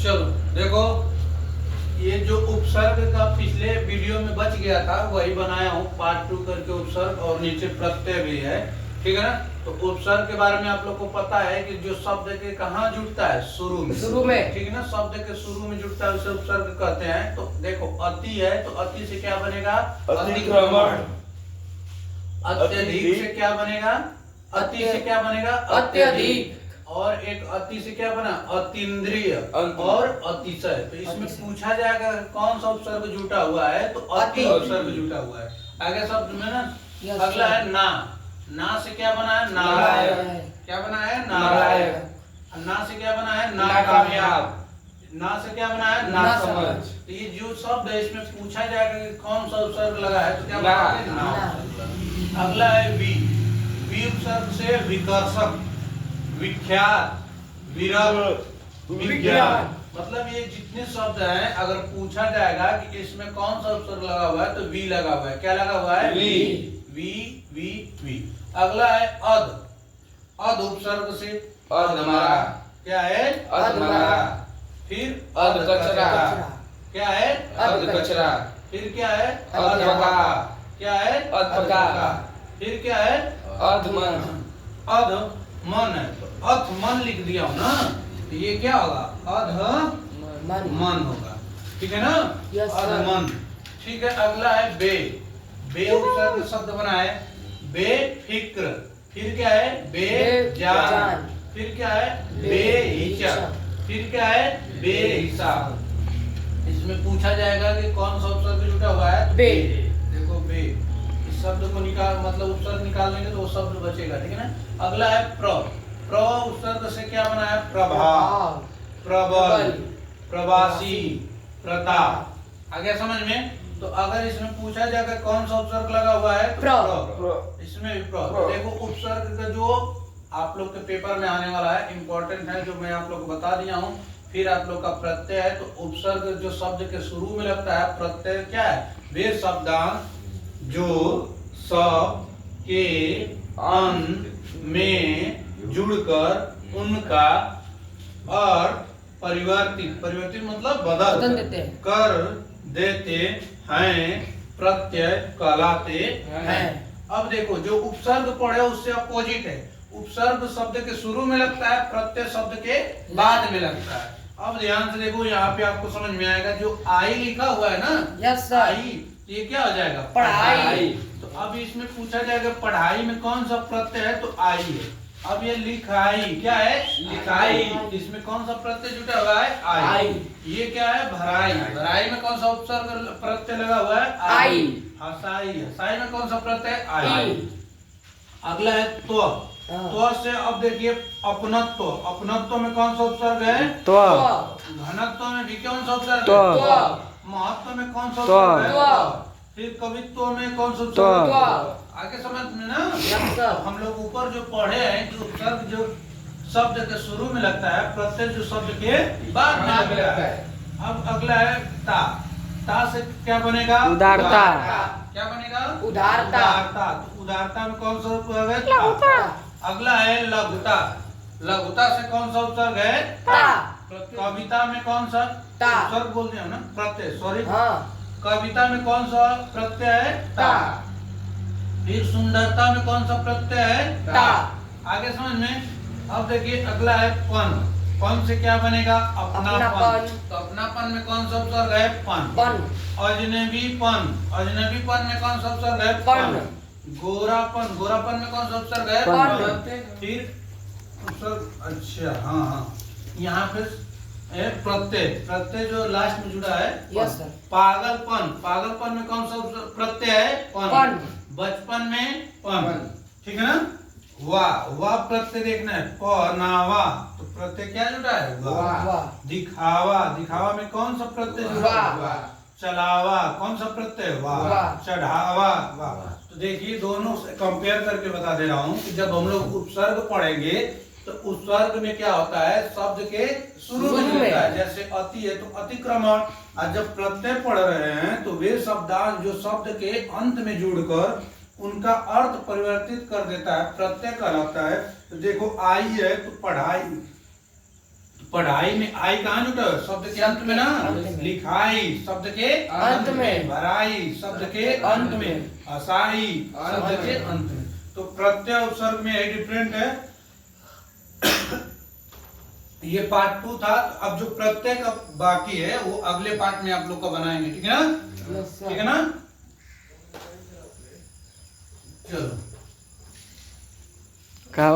चलो देखो, ये जो उपसर्ग का पिछले वीडियो में बच गया था वही बनाया हूँ पार्ट 2 करके उपसर्ग, और नीचे प्रत्यय भी है, ठीक है ना। तो उपसर्ग के बारे में आप लोग को पता है कि जो शब्द के कहाँ जुड़ता है, शुरू में, ठीक है ना। शब्द के शुरू में जुड़ता है उसे उपसर्ग कहते हैं। तो देखो अति है तो अति से क्या बनेगा, अतिक्रमण। अत्यधिक से क्या बनेगा, अति से क्या बनेगा, अत्यधिक। और एक अति से क्या बना, अतीन्द्रिय और अतिशय। तो इसमें पूछा जाएगा कौन सा उपसर्ग जुटा हुआ है, तो अति उपसर्ग जुटा हुआ है। आगे शब्द में ना, अगला है ना। ना से क्या बना है, नारायण। क्या बना है, नारायण। ना से क्या बना है, नाकामयाब। ना से क्या बना है, ना समझ। तो ये जो शब्द है इसमें पूछा जाएगा कि कौन सा उपसर्ग लगा है, तो क्या बताओगे, ना। अगला है वी। वी उपसर्ग से विकर्षक, विख्यात, विरल, विज्ञान। मतलब ये जितने शब्द हैं अगर पूछा जाएगा कि इसमें कौन सा उपसर्ग लगा हुआ है, तो वी लगा हुआ है। क्या लगा हुआ है, वी। We we we. अगला है अध। अध उपसर्ग से अधमरा। क्या है, अधमरा। फिर अधकचरा। क्या है, अधकचरा। फिर क्या है, अधपका। क्या है, अधपका। फिर क्या है, अधमन। अधमन है तो अधमन लिख दिया हूं ना, तो ये क्या होगा, अधमन होगा, ठीक है ना। अधमन, ठीक है। अगला है बे। बे उपसर्ग शब्द बना है, बेफिक्र। फिर क्या है, बेजान। फिर क्या है, बेहिचक। फिर क्या है, बेहिसाब। इसमें पूछा जाएगा कि कौन सा उपसर्ग जुटा हुआ है, बे। देखो बे, इस शब्द को निकाल, मतलब उपसर्ग निकाल लेंगे तो वो शब्द बचेगा, ठीक है ना। अगला है प्र। प्र उपसर्ग से क्या बना है, प्रभाव, प्रबल, प्रवासी, प्रताप। आ गया समझ में। तो अगर इसमें पूछा जाएगा कौन सा उपसर्ग लगा हुआ है, तो प्र। इसमें भी प्र। तो देखो उपसर्ग का जो आप लोग के पेपर में आने वाला है, इंपॉर्टेंट है, जो मैं आप लोग को बता दिया हूँ। फिर आप लोग का प्रत्यय है, तो उपसर्ग जो शब्द के शुरू में लगता है, प्रत्यय क्या है, वे शब्दांश जो शब्द के अंत में जुड़कर उनका अर्थ परिवर्तित मतलब बदल कर देते हैं, प्रत्यय कहलाते हैं। अब देखो जो उपसर्ग पढ़े उससे अपोजिट है। उपसर्ग शब्द के शुरू में लगता है, प्रत्यय शब्द के बाद में लगता है। अब ध्यान से देखो, यहाँ पे आपको समझ में आएगा जो आई लिखा हुआ है ना, यस सर, आई, ये क्या हो जाएगा, पढ़ाई। तो अब इसमें पूछा जाएगा पढ़ाई में कौन सा प्रत्यय है, तो आई है। अब ये लिखाई, क्या है, लिखाई, इसमें कौन सा प्रत्यय जुटा हुआ है, आई। ये क्या है, भराई। भराई में कौन सा उपसर्ग प्रत्यय लगा हुआ है, आई। हसाई, हसाई में कौन सा प्रत्यय, आई। अगला है त्व। त्व से अब देखिए अपनत्व। अपनत्व में कौन सा उपसर्ग है, त्व। घनत्व में भी कौन सा उपसर्ग है, त्व। महत्व में कौन सा उपसर्ग है, त्व। फिर कवित्व में कौन सा उपसर्ग है, त्व। आगे समझ में ना। हम लोग ऊपर जो पढ़े हैं कि उपसर्ग जो शब्द के शुरू में लगता है, प्रत्यय जो शब्द के बाद में लगता है। अब अगला है ता। ता से क्या बनेगा, उदारता। क्या बनेगा, उदारता। तो उदारता में कौन सा उपसर्ग है, ता। अगला है लघुता। लघुता से कौन सा उपसर्ग है, ता। कविता में कौन सा, उपसर्ग बोलते हैं ना, प्रत्यय, सॉरी। कविता में कौन सा प्रत्यय है, ता। फिर सुंदरता में कौन सा प्रत्यय है, ता। आगे समझ में। अब देखिए अगला है पन। पन से क्या बनेगा, अपनापन। तो अपनापन में कौन सा उपसर्ग है, पन। अजनबीपन। अजनबीपन में कौन सा उपसर्ग है, पन। गोरापन। गोरापन में कौन सा उपसर्ग है, पन। फिर उपसर्ग, अच्छा हाँ हाँ, यहाँ पे प्रत्यय, प्रत्यय जो लास्ट में जुड़ा है, यस सर। पागलपन। पागलपन में कौन सा प्रत्यय है, पन। बचपन में पन, ठीक है ना। वाह, वाह प्रत्यय देखना है, पनावा। तो प्रत्यय क्या जुड़ा है, वाह। दिखावा। दिखावा में कौन सा प्रत्यय जुड़ा है, चलावा। कौन सा प्रत्यय, वाह। चढ़ावा, वाह। तो देखिए दोनों से कंपेयर करके बता दे रहा हूँ कि जब हम लोग उपसर्ग पढ़ेंगे तो उपसर्ग में क्या होता है, शब्द के शुरू में होता है। जैसे अति है तो अतिक्रमण। और जब प्रत्यय पढ़ रहे हैं तो वे शब्दांश जो शब्द के अंत में जुड़कर उनका अर्थ परिवर्तित कर देता है, प्रत्यय कहलाता है। तो देखो आई है तो पढ़ाई, पढ़ाई में आई कहाँ जुटा है? शब्द के अंत में ना। लिखाई शब्द के अंत में। भराई शब्द के अंत में। हसाई शब्द के अंत में। तो प्रत्यय उपसर्ग में यही डिफरेंट है। ये पार्ट 2 था। अब जो प्रत्यय का बाकी है वो अगले पार्ट में आप लोग का बनाएंगे, ठीक है ना? ठीक है ना? चलो।